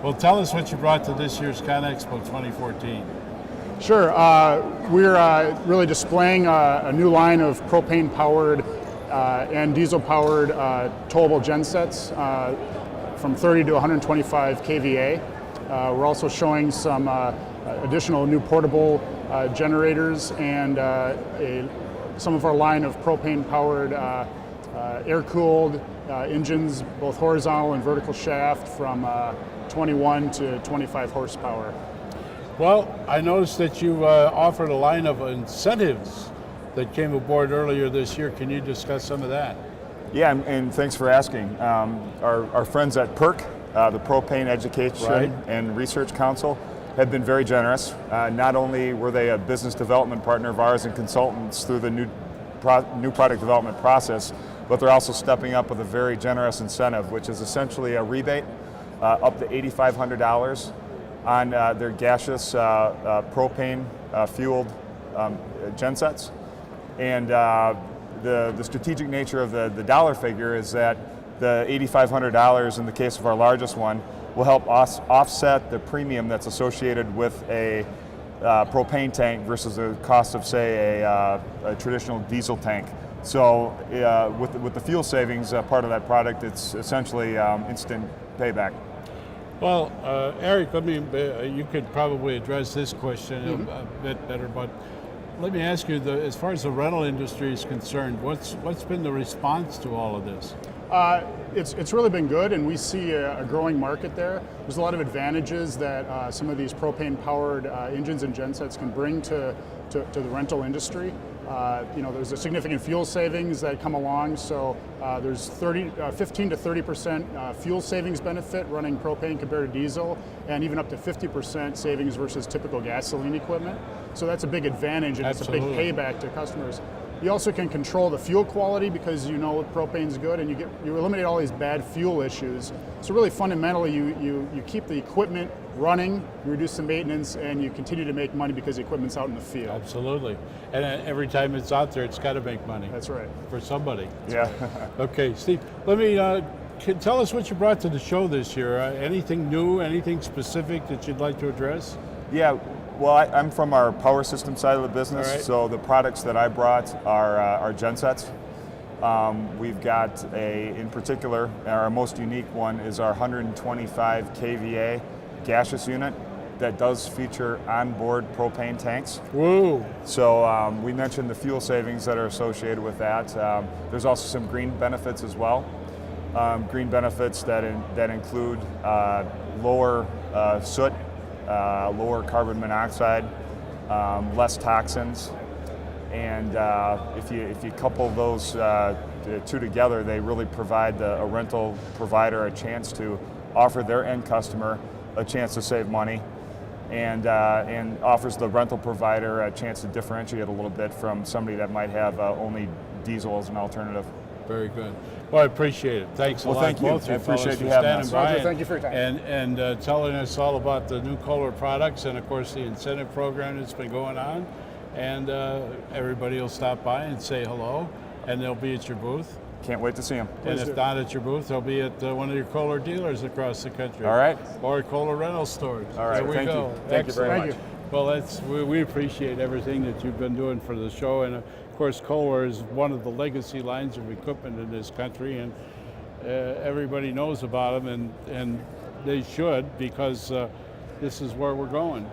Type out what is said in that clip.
Well, tell us what you brought to this year's ConExpo 2014. Sure. We're really displaying a new line of propane-powered and diesel-powered towable gensets from 30 to 125 kVA. We're also showing some additional new portable generators and some of our line of propane-powered air-cooled engines, both horizontal and vertical shaft, from 21 to 25 horsepower. Well, I noticed that you offered a line of incentives that came aboard earlier this year. Can you discuss some of that? Yeah, and thanks for asking. Our friends at PERC, the Propane Education and Research Council, have been very generous. Not only were they a business development partner of ours and consultants through the new product development process, but they're also stepping up with a very generous incentive, which is essentially a rebate up to $8,500 on their gaseous propane-fueled gensets. And the strategic nature of the dollar figure is that the $8,500 in the case of our largest one will help us offset the premium that's associated with a propane tank versus the cost of, say, a traditional diesel tank. So with the fuel savings part of that product, it's essentially instant payback. Well, Eric, you could probably address this question a bit better, but let me ask you, as far as the rental industry is concerned, what's been the response to all of this? It's really been good, and we see a growing market there. There's a lot of advantages that some of these propane-powered engines and gensets can bring to the rental industry. There's a significant fuel savings that come along, so there's 15 to 30% fuel savings benefit running propane compared to diesel, and even up to 50% savings versus typical gasoline equipment. So that's a big advantage, and Absolutely. It's a big payback to customers. You also can control the fuel quality because you know propane's good, and you eliminate all these bad fuel issues. So really fundamentally, you keep the equipment running, you reduce the maintenance, and you continue to make money because the equipment's out in the field. Absolutely. And every time it's out there, it's got to make money. That's right. For somebody. Yeah. Okay, Steve, let me tell us what you brought to the show this year. Anything new, anything specific that you'd like to address? Yeah. Well, I'm from our power system side of the business, so the products that I brought are gensets. We've got in particular, our most unique one is our 125 kVA gaseous unit that does feature onboard propane tanks. Whoa! So we mentioned the fuel savings that are associated with that. There's also some green benefits as well. Green benefits that include lower soot, lower carbon monoxide, less toxins, and if you couple those two together, they really provide a rental provider a chance to offer their end customer a chance to save money, and offers the rental provider a chance to differentiate a little bit from somebody that might have only diesel as an alternative. Very good. Well, I appreciate it. Thanks a lot, thank you. both I you fellows, appreciate for you having standing us. by Roger, thank you for your time. and telling us all about the new Kohler products and, of course, the incentive program that's been going on. And everybody will stop by and say hello, and they'll be at your booth. Can't wait to see them. And if not at your booth, they'll be at one of your Kohler dealers across the country. All right. Or Kohler rental stores. All right. There we Thank go. you. Thank you very much. Well, we appreciate everything that you've been doing for the show, and of course, Kohler is one of the legacy lines of equipment in this country, and everybody knows about them, and they should, because this is where we're going.